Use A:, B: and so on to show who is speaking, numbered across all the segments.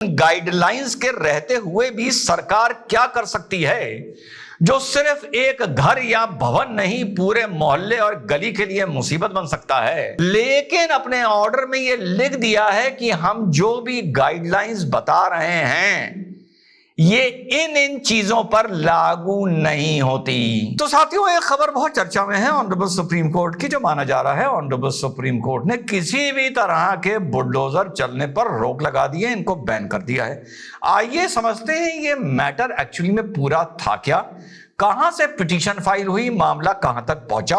A: Guidelines के रहते हुए भी सरकार क्या कर सकती है जो सिर्फ एक घर या भवन नहीं पूरे मोहल्ले और गली के लिए मुसीबत बन सकता है। लेकिन अपने ऑर्डर में यह लिख दिया है कि हम जो भी गाइडलाइंस बता रहे हैं ये इन चीजों पर लागू नहीं होती। तो साथियों, एक खबर बहुत चर्चा में है ऑनरेबल सुप्रीम कोर्ट की, जो माना जा रहा है ऑनरेबल सुप्रीम कोर्ट ने किसी भी तरह के बुलडोजर चलने पर रोक लगा दी है, इनको बैन कर दिया है। आइए समझते हैं ये मैटर एक्चुअली में पूरा था क्या, कहां से पिटीशन फाइल हुई, मामला कहां तक पहुंचा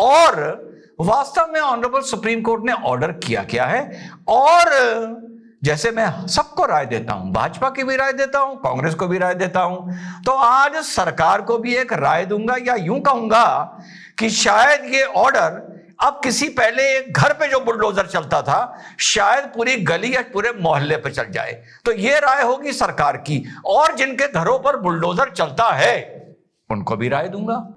A: और वास्तव में ऑनरेबल सुप्रीम कोर्ट ने ऑर्डर किया क्या है। और जैसे मैं सबको राय देता हूं, भाजपा की भी राय देता हूं, कांग्रेस को भी राय देता हूं, तो आज सरकार को भी एक राय दूंगा, या यूं कहूंगा कि शायद ये ऑर्डर अब किसी पहले एक घर पे जो बुलडोजर चलता था शायद पूरी गली या पूरे मोहल्ले पे चल जाए। तो ये राय होगी सरकार की, और जिनके घरों पर बुलडोजर चलता है उनको भी राय दूंगा।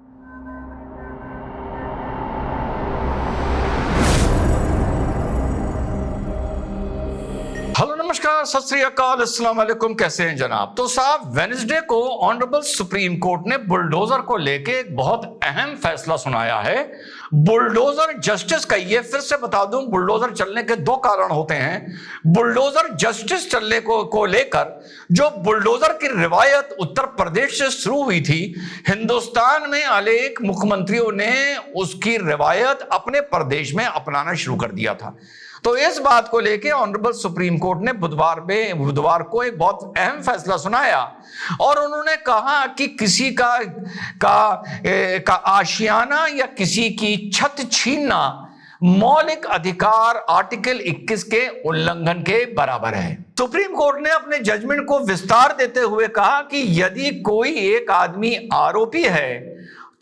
A: हेलो, नमस्कार, सत श्री अकाल, अस्सलाम वालेकुम, कैसे हैं जनाब। तो साहब, वेडनेसडे को ऑनरेबल सुप्रीम कोर्ट ने बुलडोजर को लेके एक बहुत अहम फैसला सुनाया है। बुलडोजर जस्टिस का, ये फिर से बता दूं, बुलडोजर चलने के दो कारण होते हैं। बुलडोजर जस्टिस चलने को लेकर जो बुलडोजर की रिवायत उत्तर प्रदेश से शुरू हुई थी, हिंदुस्तान में अनेक मुख्यमंत्रियों ने उसकी रिवायत अपने प्रदेश में अपनाना शुरू कर दिया था। तो इस बात को लेकर ऑनरेबल सुप्रीम कोर्ट ने बुधवार को एक बहुत अहम फैसला सुनाया और उन्होंने कहा कि किसी का आशियाना या किसी की छत छीनना मौलिक अधिकार आर्टिकल 21 के उल्लंघन के बराबर है। सुप्रीम कोर्ट ने अपने जजमेंट को विस्तार देते हुए कहा कि यदि कोई एक आदमी आरोपी है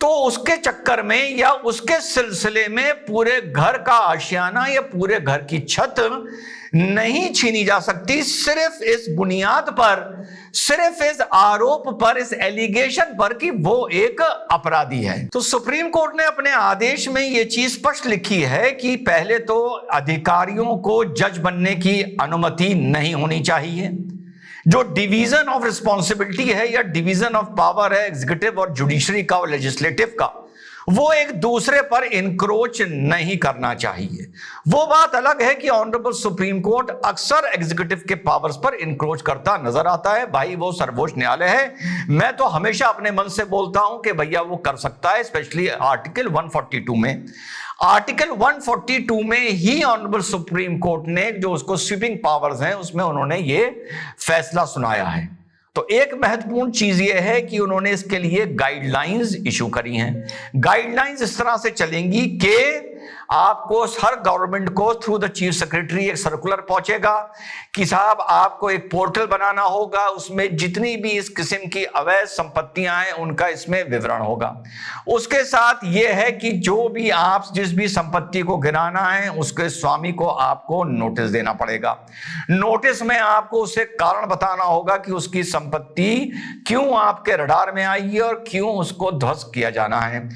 A: तो उसके चक्कर में या उसके सिलसिले में पूरे घर का आशियाना या पूरे घर की छत नहीं छीनी जा सकती, सिर्फ इस बुनियाद पर, सिर्फ इस आरोप पर, इस एलिगेशन पर कि वो एक अपराधी है। तो सुप्रीम कोर्ट ने अपने आदेश में यह चीज स्पष्ट लिखी है कि पहले तो अधिकारियों को जज बनने की अनुमति नहीं होनी चाहिए। जो डिवीजन ऑफ रिस्पॉन्सिबिलिटी है या डिवीजन ऑफ पावर है एग्जीक्यूटिव और जुडिशरी का और लेजिस्लेटिव का, वो एक दूसरे पर इंक्रोच नहीं करना चाहिए। वो बात अलग है कि ऑनरेबल सुप्रीम कोर्ट अक्सर एग्जीक्यूटिव के पावर्स पर इंक्रोच करता नजर आता है। भाई, वो सर्वोच्च न्यायालय है। मैं तो हमेशा अपने मन से बोलता हूं कि भैया वो कर सकता है, स्पेशली आर्टिकल 142 में। आर्टिकल 142 में ही ऑनरेबल सुप्रीम कोर्ट ने जो उसको स्वीपिंग पावर्स हैं उसमें उन्होंने ये फैसला सुनाया है। तो एक महत्वपूर्ण चीज यह है कि उन्होंने इसके लिए गाइडलाइंस इशू करी हैं। गाइडलाइंस इस तरह से चलेंगी कि आपको हर गवर्नमेंट को थ्रू द चीफ सेक्रेटरी एक सर्कुलर पहुंचेगा कि साहब आपको एक पोर्टल बनाना होगा, उसमें जितनी भी इस किस्म की अवैध संपत्तियां हैं उनका इसमें विवरण होगा। उसके साथ यह है कि जो भी आप जिस भी संपत्ति को गिराना है उसके स्वामी को आपको नोटिस देना पड़ेगा। नोटिस में आपको उसे कारण बताना होगा कि उसकी संपत्ति क्यों आपके रडार में आई है और क्यों उसको ध्वस्त किया जाना है।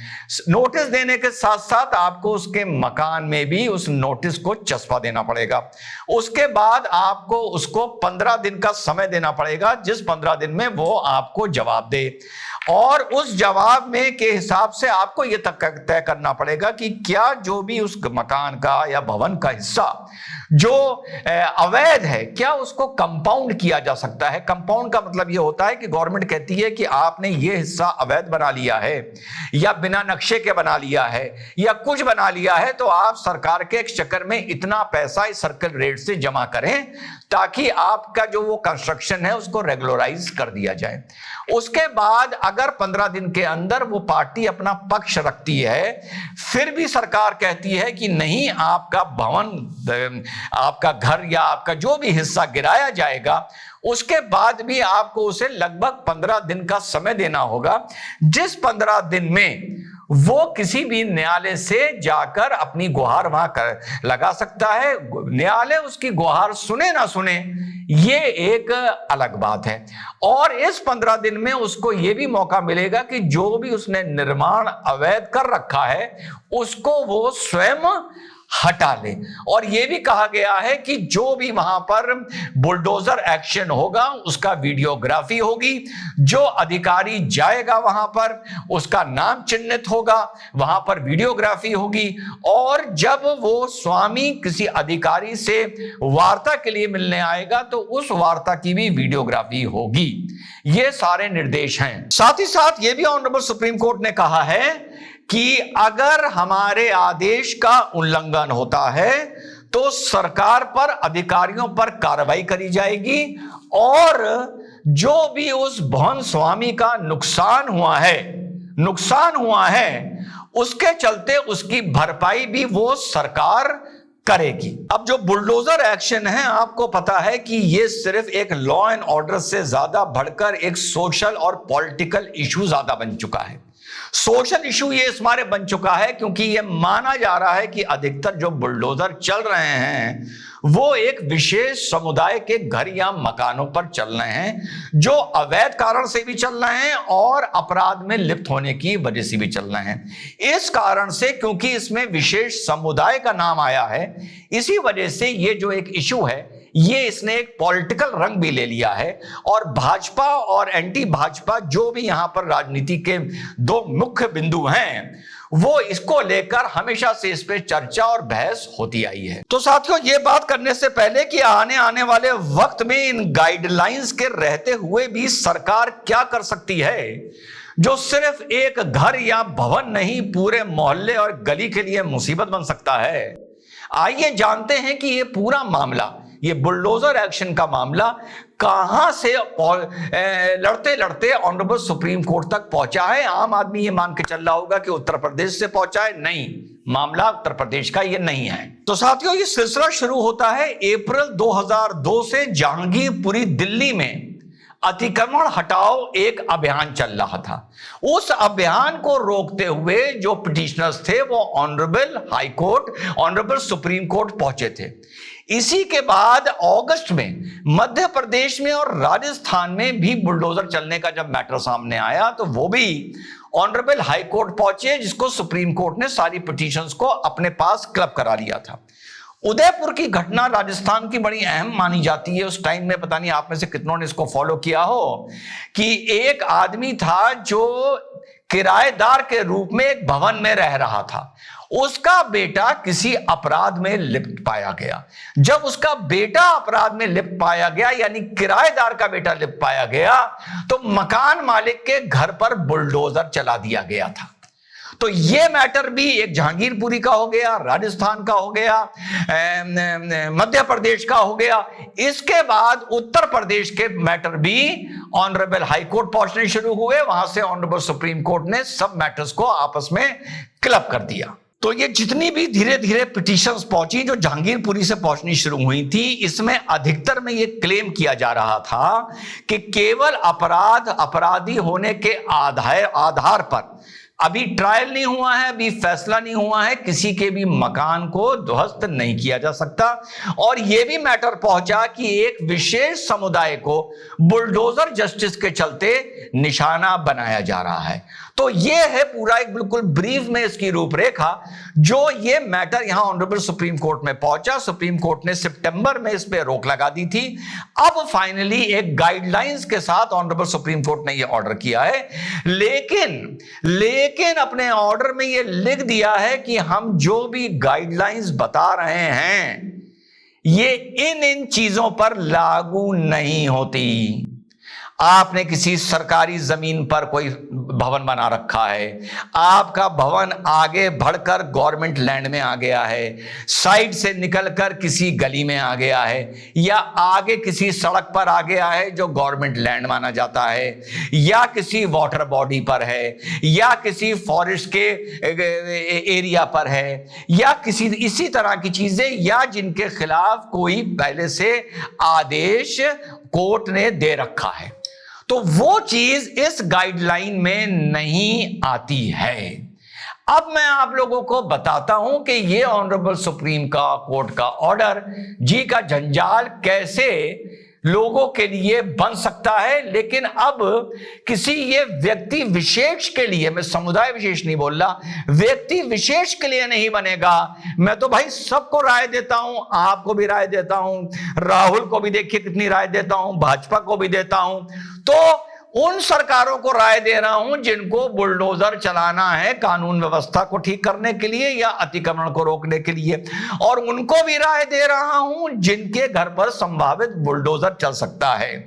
A: नोटिस देने के साथ साथ आपको उसके मकान में भी उस नोटिस को चस्पा देना पड़ेगा। उसके बाद आपको उसको 15 दिन का समय देना पड़ेगा, जिस 15 दिन में वो आपको जवाब दे। और उस जवाब में के हिसाब से आपको यह तय करना पड़ेगा कि क्या जो भी उस मकान का या भवन का हिस्सा जो अवैध है, क्या उसको कंपाउंड किया जा सकता है। कंपाउंड का मतलब यह होता है कि गवर्नमेंट कहती है कि आपने ये हिस्सा अवैध बना लिया है या बिना नक्शे के बना लिया है या कुछ बना लिया है, तो आप सरकार के चक्कर में इतना पैसा इस सर्कल रेट से जमा करें ताकि आपका जो वो कंस्ट्रक्शन है उसको रेगुलराइज कर दिया जाए। उसके बाद अगर 15 दिन के अंदर वो पार्टी अपना पक्ष रखती है, फिर भी सरकार कहती है कि नहीं, आपका भवन, आपका घर या आपका जो भी हिस्सा गिराया जाएगा, उसके बाद भी आपको उसे लगभग 15 दिन का समय देना होगा, जिस 15 दिन में वो किसी भी न्यायालय से जाकर अपनी गुहार वहां लगा सकता है। न्यायालय उसकी गुहार सुने ना सुने ये एक अलग बात है। और इस 15 दिन में उसको यह भी मौका मिलेगा कि जो भी उसने निर्माण अवैध कर रखा है उसको वो स्वयं हटा ले। और यह भी कहा गया है कि जो भी वहां पर बुलडोजर एक्शन होगा उसका वीडियोग्राफी होगी, जो अधिकारी जाएगा वहां पर उसका नाम चिन्हित होगा, वहां पर वीडियोग्राफी होगी, और जब वो स्वामी किसी अधिकारी से वार्ता के लिए मिलने आएगा तो उस वार्ता की भी वीडियोग्राफी होगी। ये सारे निर्देश हैं। साथ ही साथ ये भी ऑनरेबल सुप्रीम कोर्ट ने कहा है कि अगर हमारे आदेश का उल्लंघन होता है तो सरकार पर, अधिकारियों पर कार्रवाई करी जाएगी, और जो भी उस भवन स्वामी का नुकसान हुआ है उसके चलते उसकी भरपाई भी वो सरकार करेगी। अब जो बुलडोजर एक्शन है, आपको पता है कि ये सिर्फ एक लॉ एंड ऑर्डर से ज्यादा बढ़कर एक सोशल और पॉलिटिकल इशू ज्यादा बन चुका है। सोशल इशू ये इस मारे बन चुका है क्योंकि ये माना जा रहा है कि अधिकतर जो बुलडोजर चल रहे हैं वो एक विशेष समुदाय के घर या मकानों पर चल रहे हैं, जो अवैध कारण से भी चल रहे हैं और अपराध में लिप्त होने की वजह से भी चल रहे हैं। इस कारण से, क्योंकि इसमें विशेष समुदाय का नाम आया है, इसी वजह से ये जो एक इशू है ये इसने एक पॉलिटिकल रंग भी ले लिया है। और भाजपा और एंटी भाजपा जो भी यहां पर राजनीति के दो मुख्य बिंदु हैं, वो इसको लेकर हमेशा से इस पे चर्चा और बहस होती आई है। तो साथियों, ये बात करने से पहले कि आने वाले वक्त में इन गाइडलाइंस के रहते हुए भी सरकार क्या कर सकती है, जो सिर्फ एक घर या भवन नहीं पूरे मोहल्ले और गली के लिए मुसीबत बन सकता है। आइए जानते हैं कि ये पूरा मामला, ये बुलडोजर एक्शन का मामला कहां से लड़ते लड़ते ऑनरेबल सुप्रीम कोर्ट तक पहुंचा है। आम आदमी ये मान के चल रहा होगा कि उत्तर प्रदेश से पहुंचा है, नहीं, मामला उत्तर प्रदेश का ये नहीं है। तो साथियों, ये सिलसिला शुरू होता है अप्रैल 2002 से। जहांगीरपुरी दिल्ली में अतिक्रमण हटाओ एक अभियान चल रहा था। उस अभियान को रोकते हुए जो पिटिशनर्स थे वो honourable high court, honourable supreme court पहुंचे थे। इसी के बाद अगस्त में मध्य प्रदेश में और राजस्थान में भी बुलडोजर चलने का जब मैटर सामने आया तो वो भी ऑनरेबल हाई कोर्ट पहुंचे, जिसको सुप्रीम कोर्ट ने सारी पिटीशंस को अपने पास क्लब करा लिया था। उदयपुर की घटना राजस्थान की बड़ी अहम मानी जाती है। उस टाइम में पता नहीं आप में से कितनों ने इसको फॉलो किया हो कि एक आदमी था जो किराएदार के रूप में एक भवन में रह रहा था। उसका बेटा किसी अपराध में लिप्त पाया गया। जब उसका बेटा अपराध में लिप्त पाया गया, यानी किराएदार का बेटा लिप्त पाया गया, तो मकान मालिक के घर पर बुलडोजर चला दिया गया था। तो यह मैटर भी एक जहांगीरपुरी का हो गया, राजस्थान का हो गया, मध्य प्रदेश का हो गया। इसके बाद उत्तर प्रदेश के मैटर भी ऑनरेबल हाई कोर्ट पहुंचने शुरू हुए। वहां से ऑनरेबल सुप्रीम कोर्ट ने सब मैटर्स को आपस में क्लब कर दिया। तो ये जितनी भी धीरे धीरे पिटीशंस पहुंची जो जहांगीरपुरी से पहुंचनी शुरू हुई थी, इसमें अधिकतर में ये क्लेम किया जा रहा था कि केवल अपराधी होने के आधार पर, अभी ट्रायल नहीं हुआ है, अभी फैसला नहीं हुआ है, किसी के भी मकान को ध्वस्त नहीं किया जा सकता। और यह भी मैटर पहुंचा कि एक विशेष समुदाय को बुलडोजर जस्टिस के चलते निशाना बनाया जा रहा है। तो यह है पूरा एक बिल्कुल ब्रीफ में इसकी रूपरेखा, जो ये मैटर यहां ऑनरेबल सुप्रीम कोर्ट में पहुंचा। सुप्रीम कोर्ट ने सितंबर में इस पे रोक लगा दी थी। अब फाइनली एक गाइडलाइंस के साथ ऑनरेबल सुप्रीम कोर्ट ने यह ऑर्डर किया है, लेकिन अपने ऑर्डर में यह लिख दिया है कि हम जो भी गाइडलाइंस बता रहे हैं ये इन चीजों पर लागू नहीं होती। आपने किसी सरकारी जमीन पर कोई भवन बना रखा है, आपका भवन आगे बढ़कर गवर्नमेंट लैंड में आ गया है, साइड से निकलकर किसी गली में आ गया है, या आगे किसी सड़क पर आ गया है जो गवर्नमेंट लैंड माना जाता है, या किसी वाटर बॉडी पर है, या किसी फॉरेस्ट के एरिया पर है, या किसी इसी तरह की चीजें, या जिनके खिलाफ कोई पहले से आदेश कोर्ट ने दे रखा है, तो वो चीज इस गाइडलाइन में नहीं आती है। अब मैं आप लोगों को बताता हूं कि ये ऑनरेबल सुप्रीम कोर्ट का ऑर्डर जी का जंजाल कैसे लोगों के लिए बन सकता है, लेकिन अब किसी ये व्यक्ति विशेष के लिए, मैं समुदाय विशेष नहीं बोल रहा, व्यक्ति विशेष के लिए नहीं बनेगा। मैं तो भाई सबको राय देता हूं, आपको भी राय देता हूं, राहुल को भी देखिए कितनी राय देता हूं, भाजपा को भी देता हूं। तो उन सरकारों को राय दे रहा हूं जिनको बुलडोजर चलाना है कानून व्यवस्था को ठीक करने के लिए या अतिक्रमण को रोकने के लिए, और उनको भी राय दे रहा हूं जिनके घर पर संभावित बुलडोजर चल सकता है।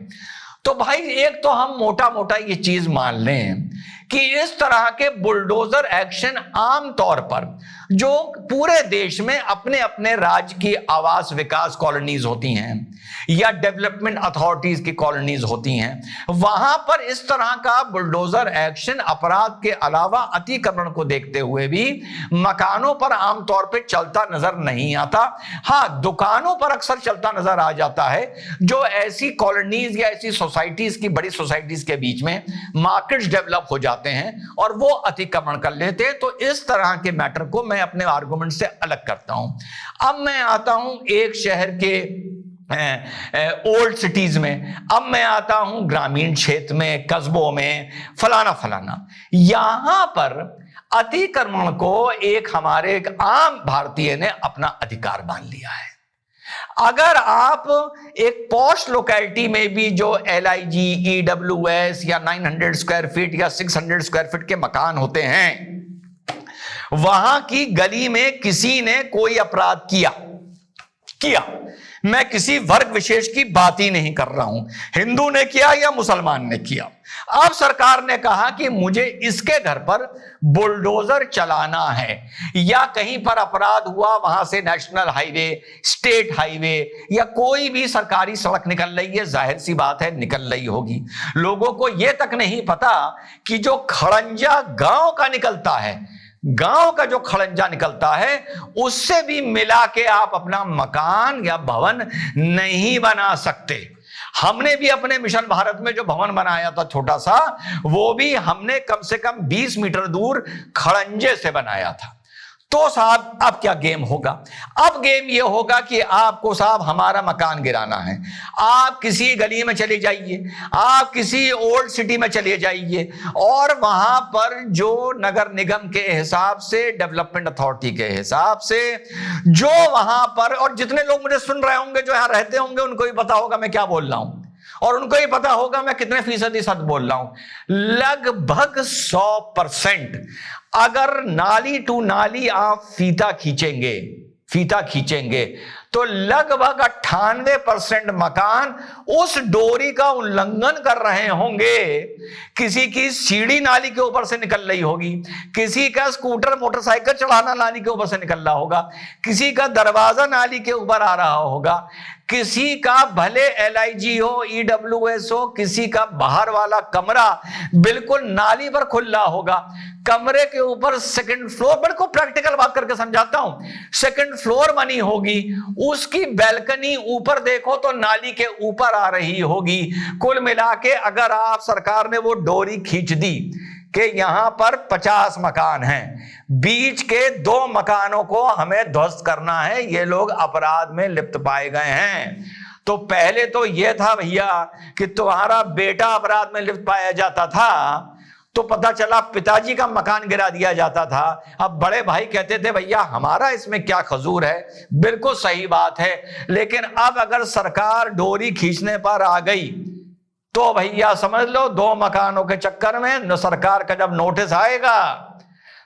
A: तो भाई एक तो हम मोटा मोटा ये चीज मान लें कि इस तरह के बुलडोजर एक्शन आमतौर पर जो पूरे देश में अपने अपने राज्य की आवास विकास कॉलोनीज होती हैं या डेवलपमेंट अथॉरिटीज की कॉलोनीज होती हैं, वहां पर इस तरह का बुलडोजर एक्शन अपराध के अलावा अतिक्रमण को देखते हुए भी मकानों पर आमतौर पर चलता नजर नहीं आता। हाँ, दुकानों पर अक्सर चलता नजर आ जाता है, जो ऐसी कॉलोनीज या ऐसी सोसाइटीज की, बड़ी सोसाइटीज के बीच में मार्केट्स डेवलप हो जाते हैं और वो अतिक्रमण कर लेते हैं। तो इस तरह के मैटर को मैं अपने आर्गुमेंट से अलग करता हूं। अब मैं आता हूं एक शहर के ओल्ड सिटीज में, अब मैं आता हूं ग्रामीण क्षेत्र में, कस्बों में, फलाना फलाना। यहां पर अतिक्रमण को एक हमारे एक आम भारतीय ने अपना अधिकार मान लिया है। अगर आप एक पॉश लोकेलिटी में भी जो LIG, EWS या 900 स्क्वायर फीट या 600 स्क्वायर फीट के मकान होते हैं, वहां की गली में किसी ने कोई अपराध किया, मैं किसी वर्ग विशेष की बात ही नहीं कर रहा हूं, हिंदू ने किया या मुसलमान ने किया। अब सरकार ने कहा कि मुझे इसके घर पर बुलडोजर चलाना है, या कहीं पर अपराध हुआ, वहां से नेशनल हाईवे, स्टेट हाईवे या कोई भी सरकारी सड़क निकल रही है, जाहिर सी बात है निकल रही होगी। लोगों को यह तक नहीं पता कि जो खड़ंजा गांव का निकलता है, गांव का जो खड़ंजा निकलता है, उससे भी मिला के आप अपना मकान या भवन नहीं बना सकते। हमने भी अपने मिशन भारत में जो भवन बनाया था छोटा सा, वो भी हमने कम से कम 20 मीटर दूर खड़ंजे से बनाया था। तो साहब अब क्या गेम होगा? अब गेम ये होगा कि आपको साहब हमारा मकान गिराना है, आप किसी गली में चले जाइए, आप किसी ओल्ड सिटी में चले जाइए, और वहां पर जो नगर निगम के हिसाब से, डेवलपमेंट अथॉरिटी के हिसाब से, जो वहां पर, और जितने लोग मुझे सुन रहे होंगे जो यहां रहते होंगे, उनको भी पता होगा मैं क्या बोल रहा हूं, और उनको ही पता होगा मैं कितने फीसदी सच बोल रहा हूं। लगभग 100% अगर नाली टू नाली आप फीता खींचेंगे तो लगभग 98% मकान उस डोरी का उल्लंघन कर रहे होंगे। किसी की सीढ़ी नाली के ऊपर से निकल रही होगी, किसी का स्कूटर मोटरसाइकिल चढ़ाना नाली के ऊपर से निकल रहा होगा, किसी का दरवाजा नाली के ऊपर आ रहा होगा, किसी का भले LIG हो, EWS हो, किसी का बाहर वाला कमरा बिल्कुल नाली पर खुला होगा, कमरे के ऊपर सेकंड फ्लोर, बिल्कुल प्रैक्टिकल बात करके समझाता हूं, सेकंड फ्लोर बनी होगी, उसकी बैल्कनी ऊपर देखो तो नाली के ऊपर आ रही होगी। कुल मिला के अगर आप, सरकार ने वो डोरी खींच दी कि यहां पर 50 मकान हैं, बीच के 2 मकानों को हमें ध्वस्त करना है, ये लोग अपराध में लिप्त पाए गए हैं। तो पहले तो यह था भैया कि तुम्हारा बेटा अपराध में लिप्त पाया जाता था तो पता चला पिताजी का मकान गिरा दिया जाता था। अब बड़े भाई कहते थे भैया हमारा इसमें क्या कसूर है, बिल्कुल सही बात है। लेकिन अब अगर सरकार डोरी खींचने पर आ गई तो भैया समझ लो 2 मकानों के चक्कर में सरकार का जब नोटिस आएगा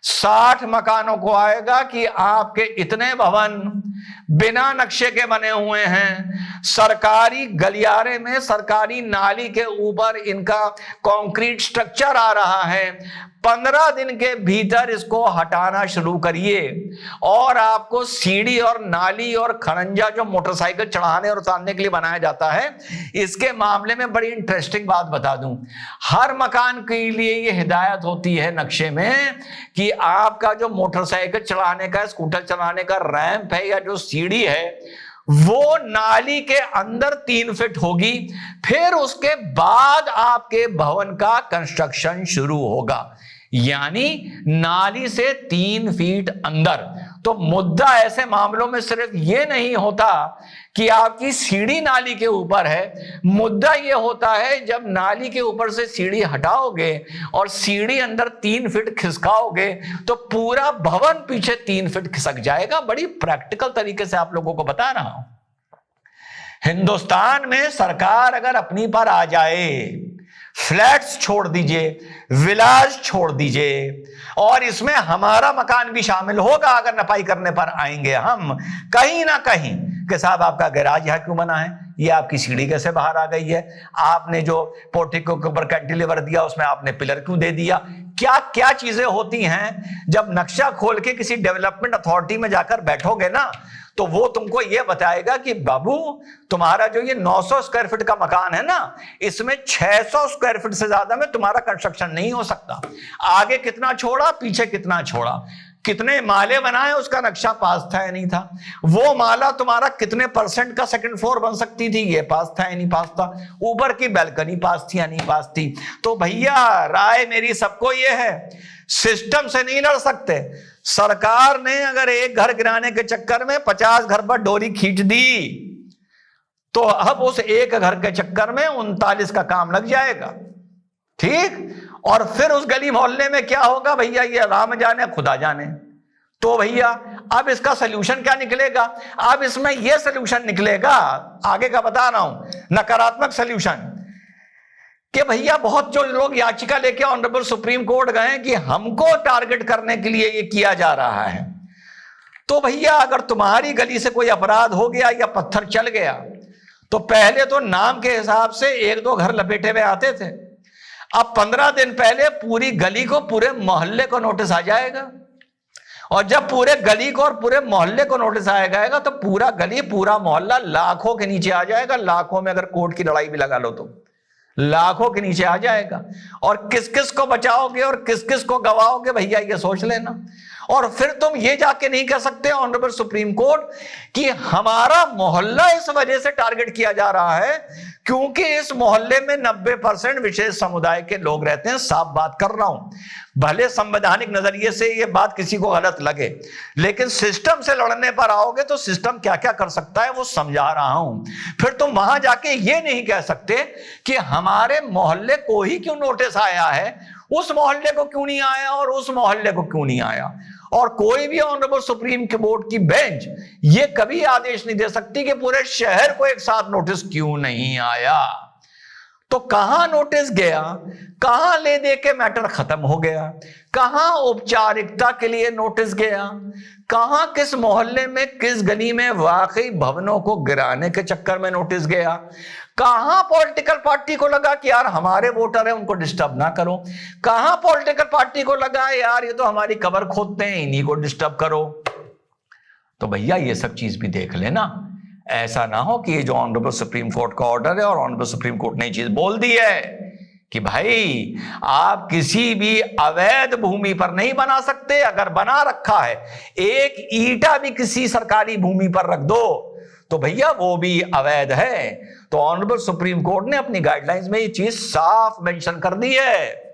A: 60 मकानों को आएगा कि आपके इतने भवन बिना नक्शे के बने हुए हैं, सरकारी गलियारे में, सरकारी नाली के ऊपर इनका कंक्रीट स्ट्रक्चर आ रहा है, 15 दिन के भीतर इसको हटाना शुरू करिए। और आपको सीढ़ी और नाली और खड़ंजा जो मोटरसाइकिल चढ़ाने और उतारने के लिए बनाया जाता है, इसके मामले में बड़ी इंटरेस्टिंग बात बता दूं, हर मकान के लिए ये हिदायत होती है नक्शे में कि आपका जो मोटरसाइकिल चलाने का, स्कूटर चलाने का रैंप है या जो सीढ़ी है वो नाली के अंदर 3 फीट होगी, फिर उसके बाद आपके भवन का कंस्ट्रक्शन शुरू होगा, यानी नाली से 3 फीट अंदर। तो मुद्दा ऐसे मामलों में सिर्फ ये नहीं होता कि आपकी सीढ़ी नाली के ऊपर है, मुद्दा ये होता है जब नाली के ऊपर से सीढ़ी हटाओगे और सीढ़ी अंदर 3 फीट खिसकाओगे तो पूरा भवन पीछे 3 फीट खिसक जाएगा। बड़ी प्रैक्टिकल तरीके से आप लोगों को बता रहा हूं। हिंदुस्तान में सरकार अगर अपनी पर आ जाए, फ्लैट्स छोड़ दीजिए, विलाज छोड़ दीजिए, और इसमें हमारा मकान भी शामिल होगा अगर नपाई करने पर आएंगे हम कहीं ना कहीं कि साहब आपका गैराज यहां क्यों बना है, ये आपकी सीढ़ी कैसे बाहर आ गई है, आपने जो पोर्टिको के ऊपर कैंटिलीवर दिया उसमें आपने पिलर क्यों दे दिया, क्या क्या चीजें होती हैं। जब नक्शा खोल के किसी डेवलपमेंट अथॉरिटी में जाकर बैठोगे ना तो वो तुमको ये बताएगा कि बाबू तुम्हारा जो ये 900 स्क्वायर फीट का मकान है ना, इसमें 600 स्क्वायर फीट से ज्यादा में तुम्हारा कंस्ट्रक्शन नहीं हो सकता। आगे कितना छोड़ा, पीछे कितना छोड़ा, कितने माले बनाए, उसका नक्शा पास था या नहीं था, वो माला तुम्हारा कितने % का सेकंड फ्लोर बन सकती थी, ये पास था या नहीं पास था, ऊपर की बैल्कनी पास थी या नहीं पास थी। तो भैया राय मेरी सबको ये है, सिस्टम से नहीं लड़ सकते। सरकार ने अगर एक घर गिराने के चक्कर में 50 घर पर डोरी खींच दी तो अब उस एक घर के चक्कर में 39 का काम लग जाएगा, ठीक। और फिर उस गली मोहल्ले में क्या होगा भैया, ये राम जाने खुदा जाने। तो भैया अब इसका सलूशन क्या निकलेगा, अब इसमें यह सलूशन निकलेगा, आगे का बता रहा हूं, नकारात्मक सलूशन, कि भैया बहुत जो लोग याचिका लेके ऑनरेबल सुप्रीम कोर्ट गए कि हमको टारगेट करने के लिए ये किया जा रहा है। तो भैया अगर तुम्हारी गली से कोई अपराध हो गया या पत्थर चल गया तो पहले तो नाम के हिसाब से 1-2 घर लपेटे हुए आते थे, अब 15 दिन पहले पूरी गली को, पूरे मोहल्ले को नोटिस आ जाएगा। और जब पूरे गली को और पूरे मोहल्ले को नोटिस आएगा तो पूरा गली, पूरा मोहल्ला लाखों के नीचे आ जाएगा। लाखों में अगर कोर्ट की लड़ाई भी लगा लो तो लाखों के नीचे आ जाएगा। और किस किस को बचाओगे और किस किस को गवाओगे भैया, ये सोच लेना। और फिर तुम ये जाके नहीं कह सकते ऑनरेबल सुप्रीम कोर्ट कि हमारा मोहल्ला इस वजह से टारगेट किया जा रहा है क्योंकि इस मोहल्ले में 90% विशेष समुदाय के लोग रहते हैं। साफ बात कर रहा हूं, भले संवैधानिक नजरिए से ये बात किसी को गलत लगे, लेकिन सिस्टम से लड़ने पर आओगे तो सिस्टम क्या क्या कर सकता है वो समझा रहा हूं। फिर तुम वहां जाके ये नहीं कह सकते कि हमारे मोहल्ले को ही क्यों नोटिस आया है, उस मोहल्ले को क्यों नहीं आया और उस मोहल्ले को क्यों नहीं आया। और कोई भी ऑनरेबल सुप्रीम कोर्ट की बेंच ये कभी आदेश नहीं दे सकती कि पूरे शहर को एक साथ नोटिस क्यों नहीं आया। तो कहां नोटिस गया, कहां ले दे के मैटर खत्म हो गया, कहां औपचारिकता के लिए नोटिस गया, कहां किस मोहल्ले में किस गली में वाकई भवनों को गिराने के चक्कर में नोटिस गया, कहां पॉलिटिकल पार्टी को लगा कि यार हमारे वोटर है उनको डिस्टर्ब ना करो, कहां पॉलिटिकल पार्टी को लगा यार ये तो हमारी कबर खोदते हैं इन्हीं को डिस्टर्ब करो। तो भैया ये सब चीज भी देख लेना, ऐसा ना हो कि ये जो ऑनरेबल सुप्रीम कोर्ट का ऑर्डर है और ऑनरेबल सुप्रीम कोर्ट ने चीज बोल दी है कि भाई आप किसी भी अवैध भूमि पर नहीं बना सकते, अगर बना रखा है एक ईंटा भी किसी सरकारी भूमि पर रख दो तो भैया वो भी अवैध है। तो ऑनरेबल सुप्रीम कोर्ट ने अपनी गाइडलाइंस में ये चीज साफ मेंशन कर दी है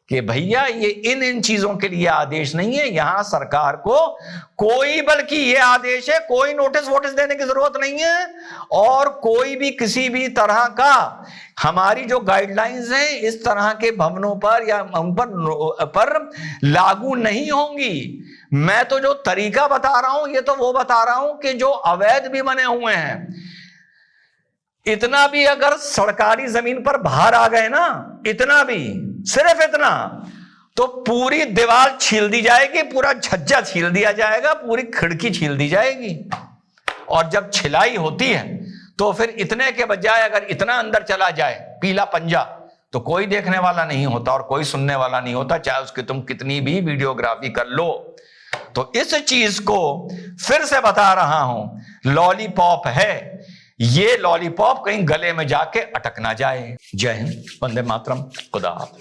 A: कि भैया ये इन चीजों के लिए आदेश नहीं है, यहां सरकार को कोई, बल्कि ये आदेश है कोई नोटिस वोटिस देने की जरूरत नहीं है और कोई भी किसी भी तरह का, हमारी जो गाइडलाइंस हैं इस तरह के भवनों पर या उन पर लागू नहीं होंगी। मैं तो जो तरीका बता रहा हूं ये तो वो बता रहा हूं कि जो अवैध भी बने हुए हैं, इतना भी अगर सरकारी जमीन पर बाहर आ गए ना, इतना भी, सिर्फ इतना, तो पूरी दीवार छील दी जाएगी, पूरा छज्जा छील दिया जाएगा, पूरी खिड़की छील दी जाएगी। और जब छिलाई होती है तो फिर इतने के बजाय अगर इतना अंदर चला जाए पीला पंजा तो कोई देखने वाला नहीं होता और कोई सुनने वाला नहीं होता, चाहे उसकी तुम कितनी भी वीडियोग्राफी कर लो। तो इस चीज को फिर से बता रहा हूं, लॉलीपॉप है, ये लॉलीपॉप कहीं गले में जाके अटक ना जाए। जय हिंद, वंदे मातरम, खुदा हाफिज।